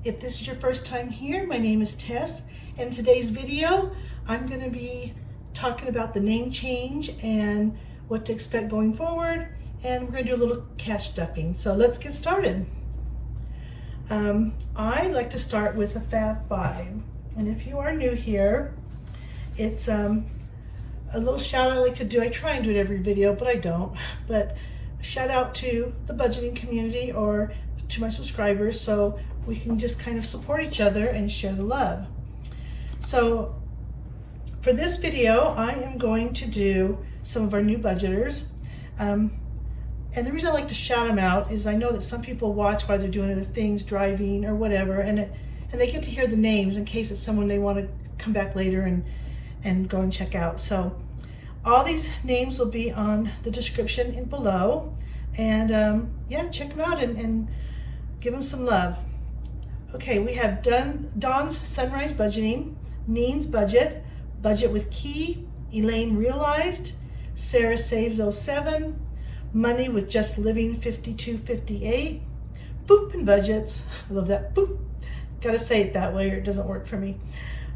If this is your first time here, my name is Tess. In today's video, I'm going to be talking about the name change and what to expect going forward, and we're going to do a little cash stuffing. So let's get started. I like to start with a Fab 5, and if you are new here, it's a little shout out I like to do. I try and do it every video, but I don't. But shout out to the budgeting community or to my subscribers so we can just kind of support each other and share the love. So for this video, I am going to do some of our new budgeters. And the reason I like to shout them out is I know that some people watch while they're doing other things, driving or whatever, and they get to hear the names in case it's someone they want to come back later and go and check out. So all these names will be on the description in below, and yeah, check them out and give them some love. Okay, we have Dawn's Sunrise Budgeting, Neen's Budget, Budget with Key, Elaine Realized, Sarah Saves 07, Money with Just Living 5258, Boop and Budgets, I love that, boop, gotta say it that way or it doesn't work for me,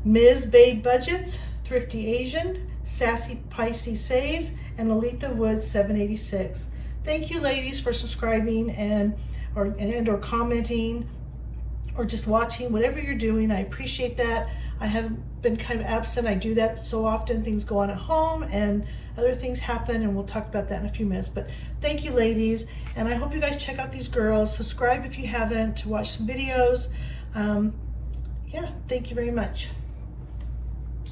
Ms. Babe Budgets, Thrifty Asian, Sassy Pisces Saves, and Lolita Woods 786. Thank you ladies for subscribing and or commenting or just watching, whatever you're doing. I appreciate that. I have been kind of absent. I do that so often. Things go on at home and other things happen, and we'll talk about that in a few minutes. But thank you ladies, and I hope you guys check out these girls. Subscribe if you haven't to watch some videos. Yeah, thank you very much.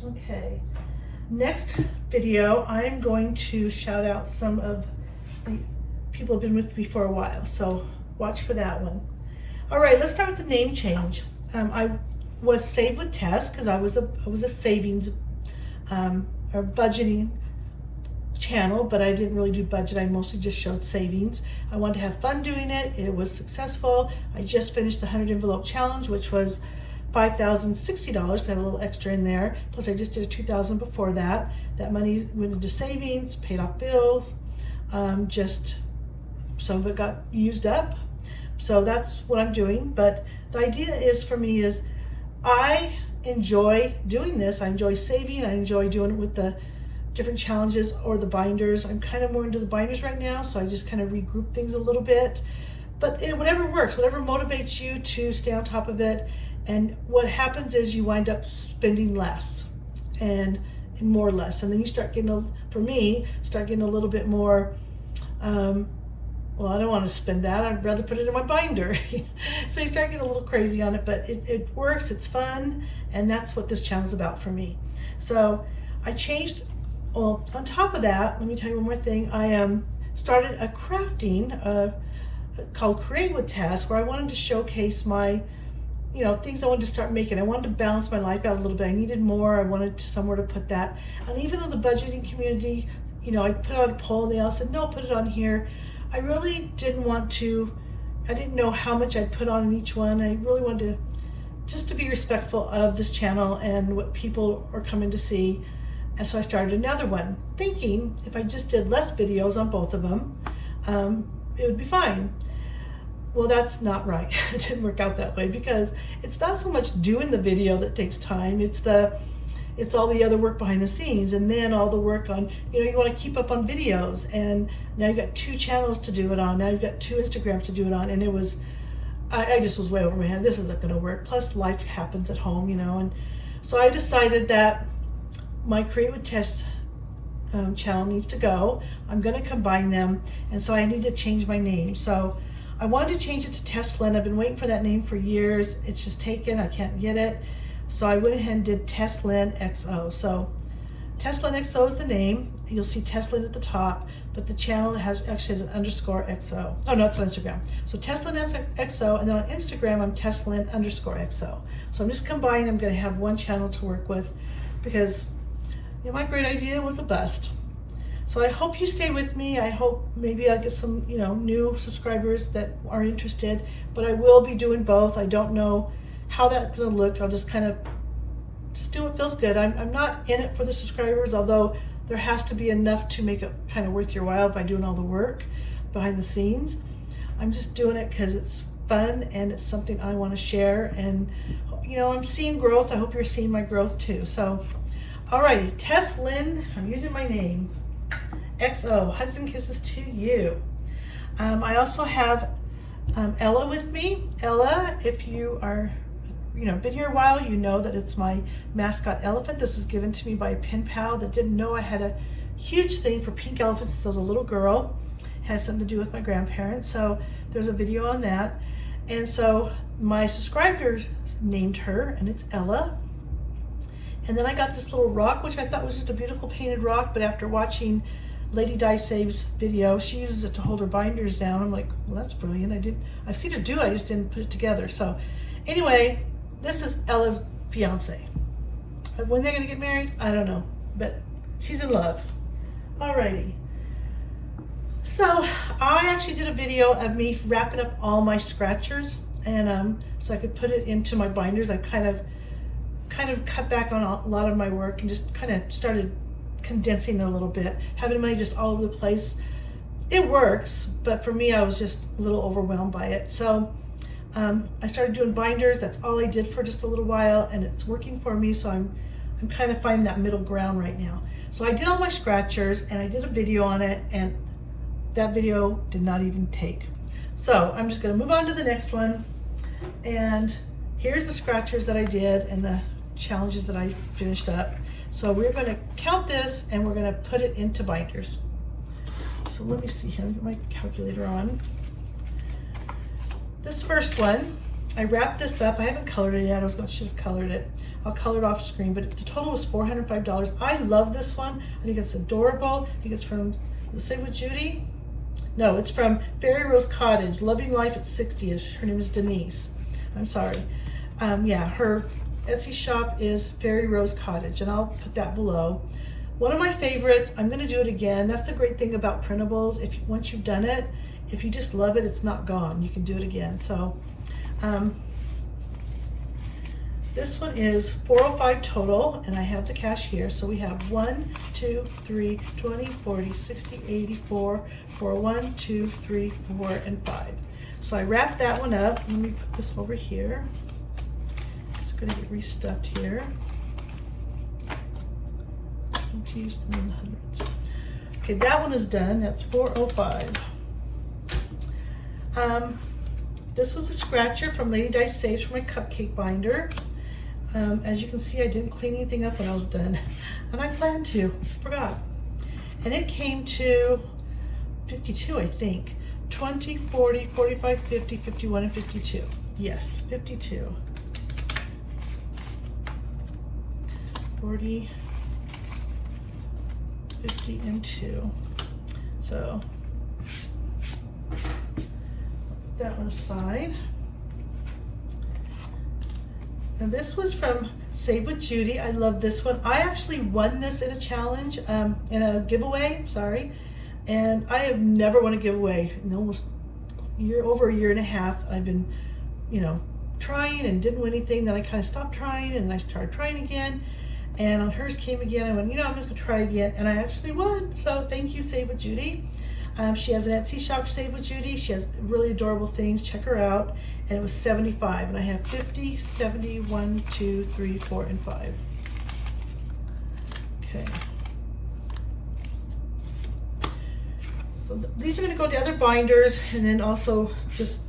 Okay, next video, I'm going to shout out some of the people who have been with me for a while, so watch for that one. All right, let's start with the name change. I was Save with Tess because I was a savings or budgeting channel, but I didn't really do budget. I mostly just showed savings. I wanted to have fun doing it. It was successful. I just finished the 100 envelope challenge, which was $5,060. I had a little extra in there. Plus I just did a $2,000 before that. That money went into savings, paid off bills. Just some of it got used up. So that's what I'm doing. But the idea is for me is I enjoy doing this. I enjoy saving. I enjoy doing it with the different challenges or the binders. I'm kind of more into the binders right now, so I just kind of regroup things a little bit. But whatever works, whatever motivates you to stay on top of it. And what happens is you wind up spending less and more or less. And then you start getting, for me, start getting a little bit more, well, I don't want to spend that. I'd rather put it in my binder. So you start getting a little crazy on it, but it works, it's fun, and that's what this channel is about for me. So I changed, well, on top of that, let me tell you one more thing. I started a crafting called Create with Tess, where I wanted to showcase my, things I wanted to start making. I wanted to balance my life out a little bit. I needed more. I wanted somewhere to put that. And even though the budgeting community, I put out a poll and they all said, no, put it on here. I really didn't want to, I didn't know how much I'd put on in each one. I really wanted to be respectful of this channel and what people are coming to see. And so I started another one, thinking if I just did less videos on both of them, it would be fine. Well, that's not right. It didn't work out that way because it's not so much doing the video that takes time. It's all the other work behind the scenes, and then all the work on, you want to keep up on videos, and now you've got 2 channels to do it on. Now you've got 2 Instagrams to do it on, and it was, I just was way over my head. This isn't going to work. Plus life happens at home, and so I decided that my Create with Tess channel needs to go. I'm going to combine them, and so I need to change my name. So I wanted to change it to Tess Lynn. I've been waiting for that name for years. It's just taken. I can't get it. So I went ahead and did Tess Lynn XO. So Tess Lynn XO is the name. You'll see Tess Lynn at the top, but the channel actually has an underscore XO. Oh no, it's on Instagram. So Tess Lynn XO, and then on Instagram I'm Tess Lynn underscore XO. So I'm just combining. I'm going to have one channel to work with because my great idea was a bust. So I hope you stay with me. I hope maybe I'll get some new subscribers that are interested, but I will be doing both. I don't know how that's going to look. I'll just kind of do what feels good. I'm not in it for the subscribers, although there has to be enough to make it kind of worth your while by doing all the work behind the scenes. I'm just doing it because it's fun, and it's something I want to share. And you know, I'm seeing growth. I hope you're seeing my growth too. So, alrighty, Tess Lynn, I'm using my name, XO, hugs and kisses to you. I also have Ella with me. Ella, if you are, you know, been here a while, you know that it's my mascot elephant. This was given to me by a pen pal that didn't know I had a huge thing for pink elephants since I was a little girl. It has something to do with my grandparents. So there's a video on that. And so my subscribers named her, and it's Ella. And then I got this little rock, which I thought was just a beautiful painted rock, but after watching Lady Di Save's video, she uses it to hold her binders down. I'm like, well, that's brilliant. I've seen her do it, I just didn't put it together. So anyway, this is Ella's fiance. When they're gonna get married, I don't know, but she's in love. Alrighty. So I actually did a video of me wrapping up all my scratchers, and so I could put it into my binders. I kind of cut back on a lot of my work and just kind of started condensing it a little bit, having money just all over the place. It works, but for me, I was just a little overwhelmed by it. So I started doing binders. That's all I did for just a little while, and it's working for me. So I'm kind of finding that middle ground right now. So I did all my scratchers, and I did a video on it, and that video did not even take. So I'm just going to move on to the next one. And here's the scratchers that I did and the challenges that I finished up. So we're going to count this, and we're going to put it into binders. So let me see here. Let me get my calculator on. This first one, I wrapped this up. I haven't colored it yet. Should have colored it. I'll color it off screen, but the total was $405. I love this one. I think it's adorable. I think it's from, does it say with Judy? No, it's from Fairy Rose Cottage, Loving Life at 60ish. Her name is Denise. I'm sorry. Yeah, her Etsy shop is Fairy Rose Cottage, and I'll put that below. One of my favorites, I'm going to do it again. That's the great thing about printables. Once you've done it, if you just love it, it's not gone. You can do it again. So this one is $405 total, and I have the cash here. So we have 1, 2, 3, 20, 40, 60, 84 for 1, 2, 3, 4, and 5. So I wrapped that one up. Let me put this over here. It's going to get restuffed here. 20s and then the hundreds. Okay, that one is done. That's $405. This was a scratcher from Lady Di Saves for my cupcake binder. As you can see, I didn't clean anything up when I was done, and I planned to, forgot. And it came to 52, I think. 20, 40, 45, 50, 51, and 52. Yes, 52. 40, 50, and 2. So, put that one aside. And this was from Save with Judy. I love this one. I actually won this in a challenge, in a giveaway, sorry. And I have never won a giveaway in almost over a year and a half. I've been, you know, trying and didn't win anything. Then I kind of stopped trying, and then I started trying again. And on hers came again. I went, you know, I'm just gonna try again. And I actually won. So thank you, Save with Judy. She has an Etsy shop, Save with Judy. She has really adorable things. Check her out. And it was $75. And I have 50, 70, 1, 2, 3, 4, and 5. Okay. So these are going to go to other binders, and then also just,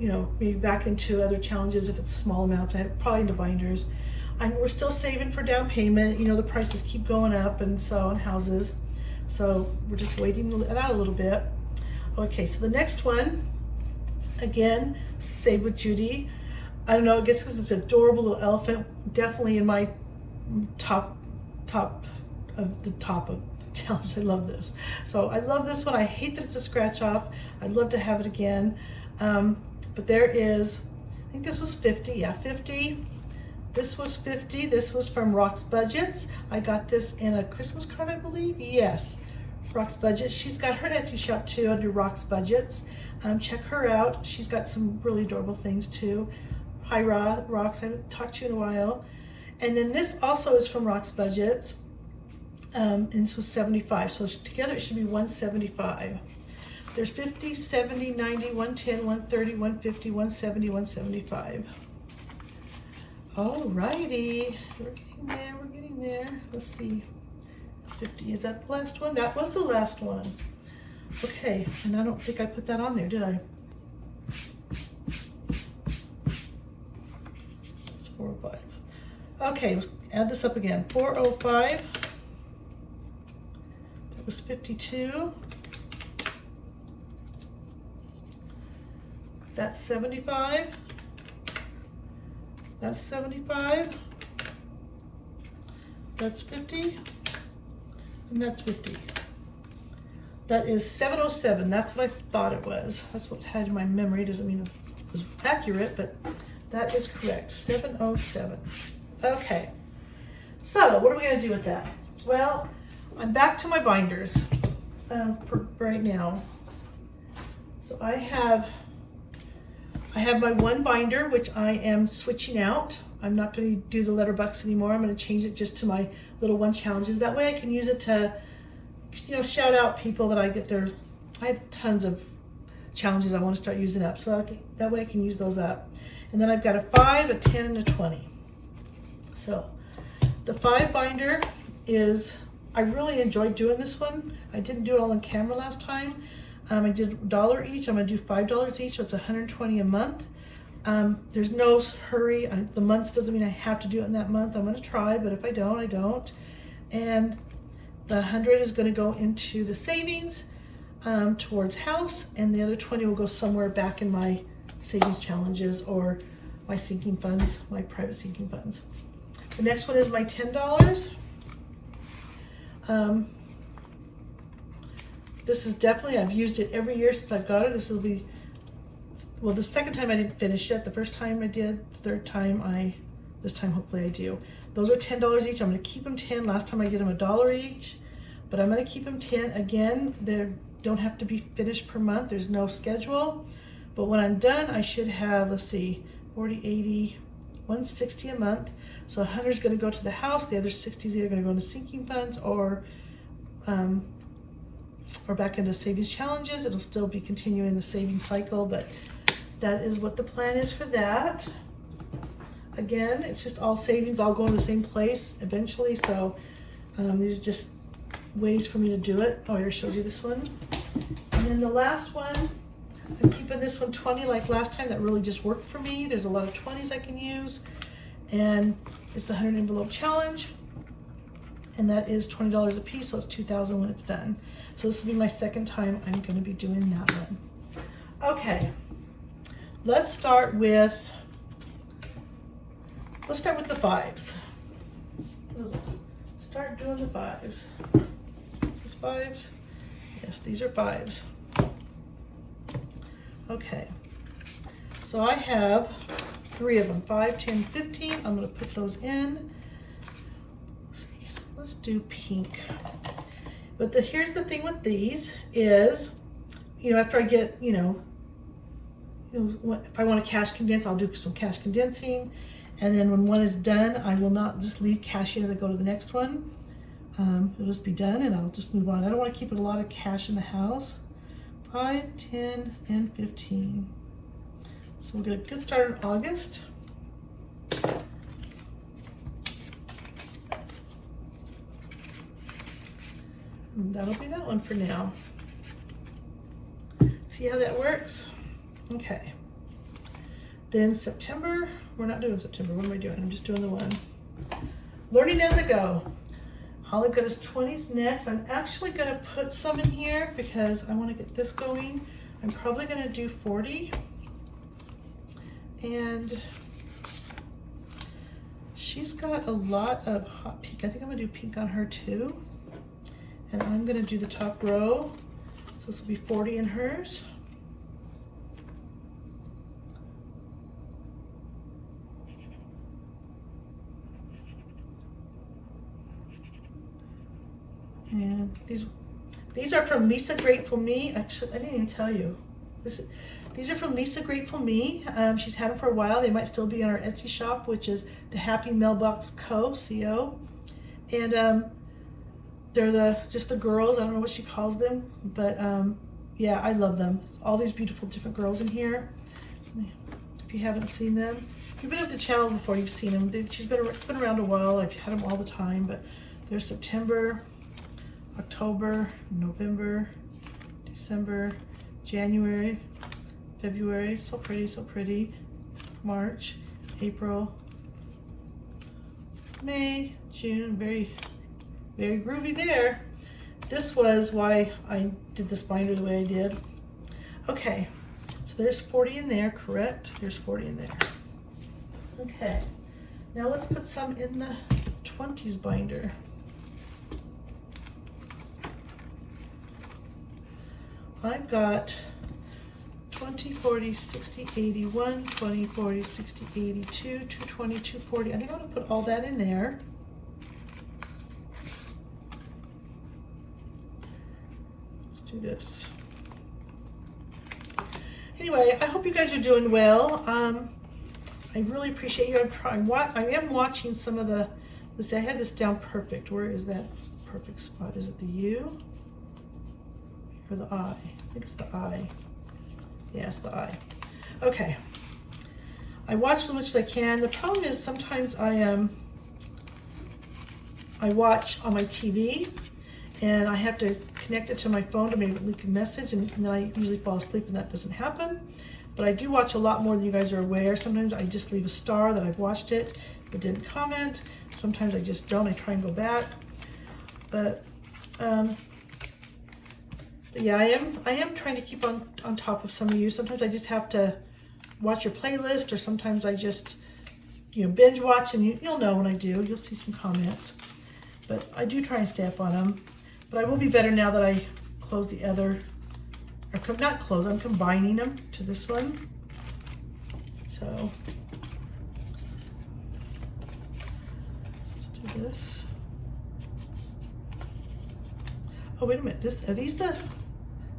you know, maybe back into other challenges if it's small amounts. I have probably into binders. We're still saving for down payment. You know, the prices keep going up, and so on houses. So we're just waiting it out a little bit. Okay, so the next one, again, Save with Judy. I don't know, I guess because it's an adorable little elephant. Definitely in my top of the challenge. I love this. So I love this one. I hate that it's a scratch off. I'd love to have it again. But there is, I think this was 50. Yeah, 50. This was 50. This was from Rock's Budgets. I got this in a Christmas card, I believe. Yes, Rock's Budgets. She's got her Etsy shop too under Rock's Budgets. Check her out. She's got some really adorable things too. Hi, Rox. I haven't talked to you in a while. And then this also is from Rock's Budgets. And this was $75. So together it should be $175. There's 50, 70, 90, 110, 130, 150, 170, 175. Alrighty, we're getting there, we're getting there. Let's see, 50, is that the last one? That was the last one. Okay, and I don't think I put that on there, did I? It's 405. Okay, let's add this up again. 405, that was 52. That's 75. That's 75. That's 50. And that's 50. That is 707. That's what I thought it was. That's what I had in my memory. Doesn't mean it was accurate, but that is correct. 707. Okay. So what are we going to do with that? Well, I'm back to my binders for right now. So I have my one binder, which I am switching out. I'm not going to do the letter bucks anymore. I'm going to change it just to my little one challenges. That way I can use it to, shout out people that I get their, I have tons of challenges I want to start using up. So that way I can use those up. And then I've got a 5, a 10, and a 20. So the 5 binder is, I really enjoyed doing this one. I didn't do it all on camera last time. I did $1 each. I'm going to do $5 each, so it's $120 a month. There's no hurry. The months doesn't mean I have to do it in that month. I'm going to try, but if I don't, I don't. And the 100 is going to go into the savings towards house, and the other 20 will go somewhere back in my savings challenges or my sinking funds, my private sinking funds. The next one is my $10. This is definitely, I've used it every year since I've got it. This will be, well, the second time I didn't finish it. The first time I did, the third time this time hopefully I do. Those are $10 each. I'm going to keep them 10. Last time I did them $1 each, but I'm going to keep them 10. Again, they don't have to be finished per month. There's no schedule. But when I'm done, I should have, let's see, 40, 80, 160 a month. So 100 is going to go to the house. The other 60 is either going to go into sinking funds or back into savings challenges. It'll still be continuing the savings cycle, but that is what the plan is for that. Again, it's just all savings, all going to the same place eventually. So these are just ways for me to do it. Oh, I already showed you this one. And then the last one, I'm keeping this one 20 like last time. That really just worked for me. There's a lot of 20s I can use. And it's a 100 envelope challenge. And that is $20 a piece, so it's $2,000 when it's done. So this will be my second time I'm going to be doing that one. Okay, let's start with the 5s. Start doing the 5s. Is this 5s? Yes, these are 5s. Okay, so I have 3 of them, 5, 10, 15. I'm going to put those in. Let's do pink. But here's the thing with these is, after I get, if I want to cash condense, I'll do some cash condensing. And then when one is done, I will not just leave cash in as I go to the next one. It'll just be done and I'll just move on. I don't want to keep a lot of cash in the house. 5, 10, and 15. So we'll get a good start in August. And that'll be that one for now. See how that works? Okay. Then September, we're not doing September. What am I doing? I'm just doing the one. Learning as I go. All I've got is 20s next. I'm actually going to put some in here because I want to get this going. I'm probably going to do 40. And she's got a lot of hot pink. I think I'm going to do pink on her too. And I'm going to do the top row. So this will be 40 in hers. And these are from Lisa Grateful Me. Actually, I didn't even tell you. These are from Lisa Grateful Me. She's had them for a while. They might still be in our Etsy shop, which is the Happy Mailbox Co. Co. And they're just the girls. I don't know what she calls them, but yeah, I love them. All these beautiful different girls in here. If you haven't seen them, if you've been at the channel before, you've seen them. She's been around a while. I've had them all the time, but there's September, October, November, December, January, February, so pretty, so pretty. March, April, May, June, very, very groovy there. This was why I did this binder the way I did. Okay, so there's 40 in there, correct? There's 40 in there. Okay, now let's put some in the 20s binder. I've got 20, 40, 60, 80, 1, 20, 40, 60, 82, 220, 240. I think I'm gonna put all that in there. Let's do this. Anyway, I hope you guys are doing well. I really appreciate you. I am watching some of the, let's see, I had this down perfect. Where is that perfect spot? Is it the U or the I? I think it's the I. Yes, the eye. Okay. I watch as much as I can. The problem is sometimes I watch on my TV and I have to connect it to my phone to maybe leak a message, and then I usually fall asleep and that doesn't happen. But I do watch a lot more than you guys are aware. Sometimes I just leave a star that I've watched it but didn't comment. Sometimes I just don't. I try and go back. But yeah, I am trying to keep on top of some of you. Sometimes I just have to watch your playlist, or sometimes I just, you know, binge watch, and you'll know when I do. You'll see some comments. But I do try and stay up on them. But I will be better now that I close the other, or not close, I'm combining them to this one. So let's do this. Oh, wait a minute. Are these the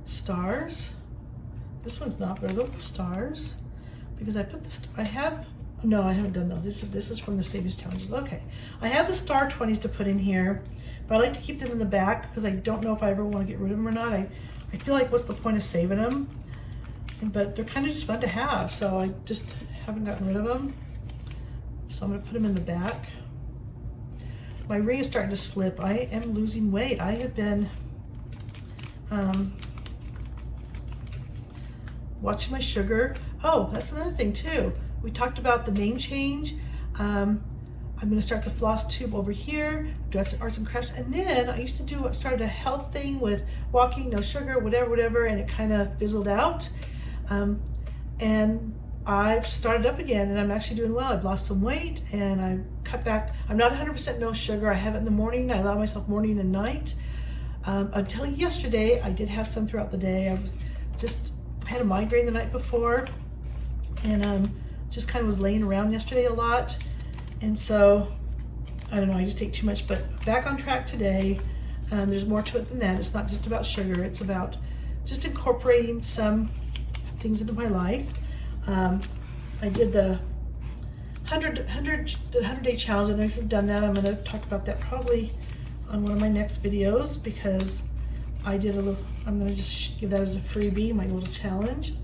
stars? This one's not, but are those the stars? Because I put the, no, I haven't done those. This is from the Savings Challenges. Okay. I have the star 20s to put in here, but I like to keep them in the back because I don't know if I ever want to get rid of them or not. I feel like, what's the point of saving them? But they're kind of just fun to have, so I just haven't gotten rid of them. So I'm going to put them in the back. My ring is starting to slip. I am losing weight. I have been watching my sugar. Oh, that's another thing too. We talked about the name change. I'm going to start the floss tube over here, do arts and crafts, and then I used to started a health thing with walking, no sugar, whatever, and it kind of fizzled out. And I've started up again, and I'm actually doing well. I've lost some weight, and I've cut back. I'm not 100% no sugar. I have it in the morning. I allow myself morning and night. Until yesterday, I did have some throughout the day. I had a migraine the night before, and just kind of was laying around yesterday a lot. And so, I don't know, I just ate too much, but back on track today. There's more to it than that. It's not just about sugar. It's about just incorporating some things into my life. I did the 100-day challenge. I don't know if you've done that. I'm going to talk about that probably on one of my next videos, because I did I'm going to just give that as a freebie, my little challenge.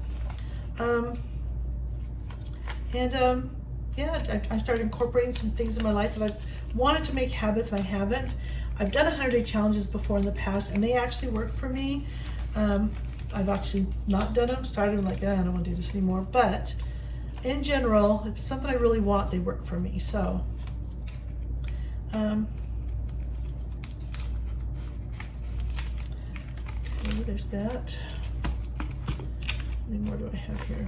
Yeah, I started incorporating some things in my life that I wanted to make habits, and I haven't. I've done 100-day challenges before in the past, and they actually work for me. I've actually not done them, started like, I don't want to do this anymore. But in general, if it's something I really want, they work for me. So, okay, there's that. How many more do I have here?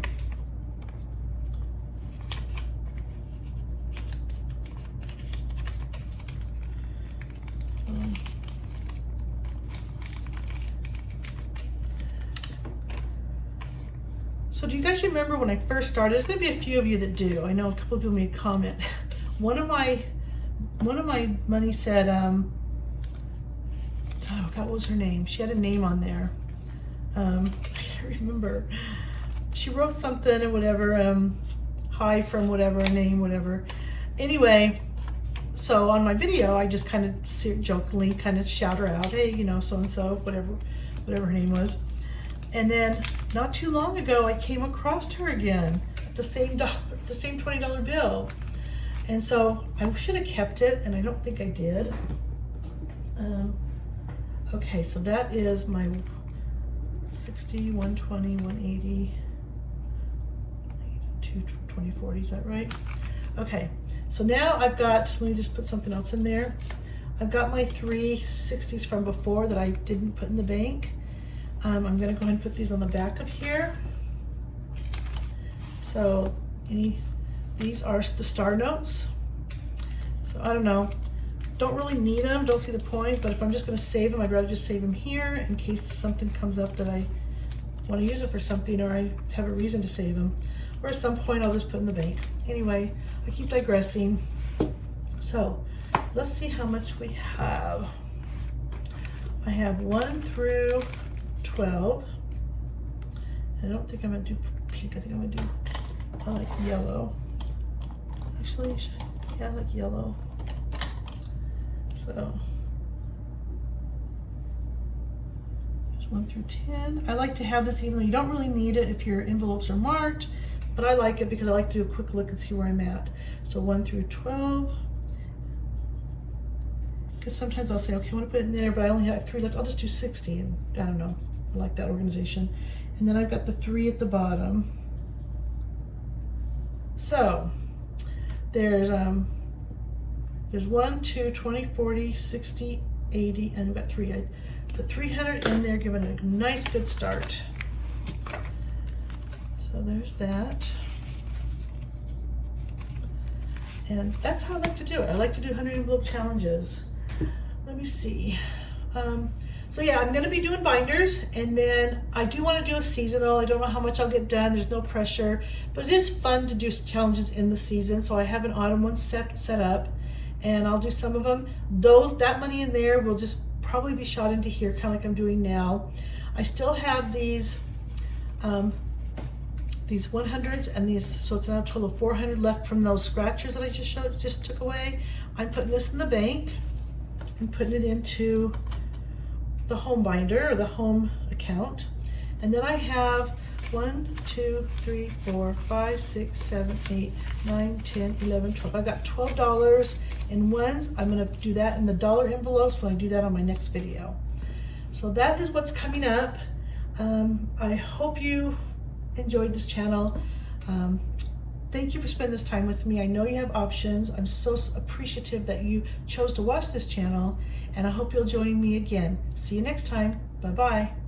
So do you guys remember when I first started? There's going to be a few of you that do. I know a couple of people made a comment. One of my money said, oh God, what was her name? She had a name on there. I can't remember. She wrote something or whatever, hi from whatever, name, whatever. Anyway, so on my video, I just kind of jokingly kind of shout her out, hey, you know, so-and-so, whatever her name was. And then not too long ago, I came across her again, the same $20 bill. And so I should have kept it, and I don't think I did. Okay, so that is my 60, 120, 180, 20, 40, is that right? Okay, so now I've got, let me just put something else in there. I've got my 3 60s from before that I didn't put in the bank. I'm gonna go ahead and put these on the back of here. So these are the star notes. So I don't know, don't really need them, don't see the point, but if I'm just gonna save them, I'd rather just save them here in case something comes up that I wanna use it for something, or I have a reason to save them. Or at some point I'll just put in the bank. Anyway, I keep digressing. So let's see how much we have. I have 1 through 12. I don't think I'm gonna do pink, I think I'm gonna do, I like yellow. Actually, yeah, I like yellow. So there's 1 through 10. I like to have this, even though you don't really need it if your envelopes are marked, but I like it because I like to do a quick look and see where I'm at. So 1 through 12. Because sometimes I'll say, okay, I want to put it in there, but I only have 3 left. I'll just do 60, and I don't know. I like that organization. And then I've got the 3 at the bottom. So there's 1, 2, 20, 40, 60, 80, and we've got 3. I put 300 in there, giving it a nice good start. So there's that. And that's how I like to do it. I like to do 100 envelope challenges. Let me see. So yeah, I'm gonna be doing binders, and then I do wanna do a seasonal. I don't know how much I'll get done, there's no pressure, but it is fun to do challenges in the season. So I have an autumn one set up, and I'll do some of them. That money in there will just probably be shot into here, kind of like I'm doing now. I still have these 100s and these, so it's now a total of 400 left from those scratchers that I just took away. I'm putting this in the bank and putting it into the home binder or the home account. And then I have 1, 2, 3, 4, 5, 6, 7, 8, 9, 10, 11, 12. I've got $12 in ones. I'm gonna do that in the dollar envelopes when I do that on my next video. So that is what's coming up. I hope you enjoyed this channel. Thank you for spending this time with me. I know you have options. I'm so appreciative that you chose to watch this channel, and I hope you'll join me again. See you next time. Bye-bye.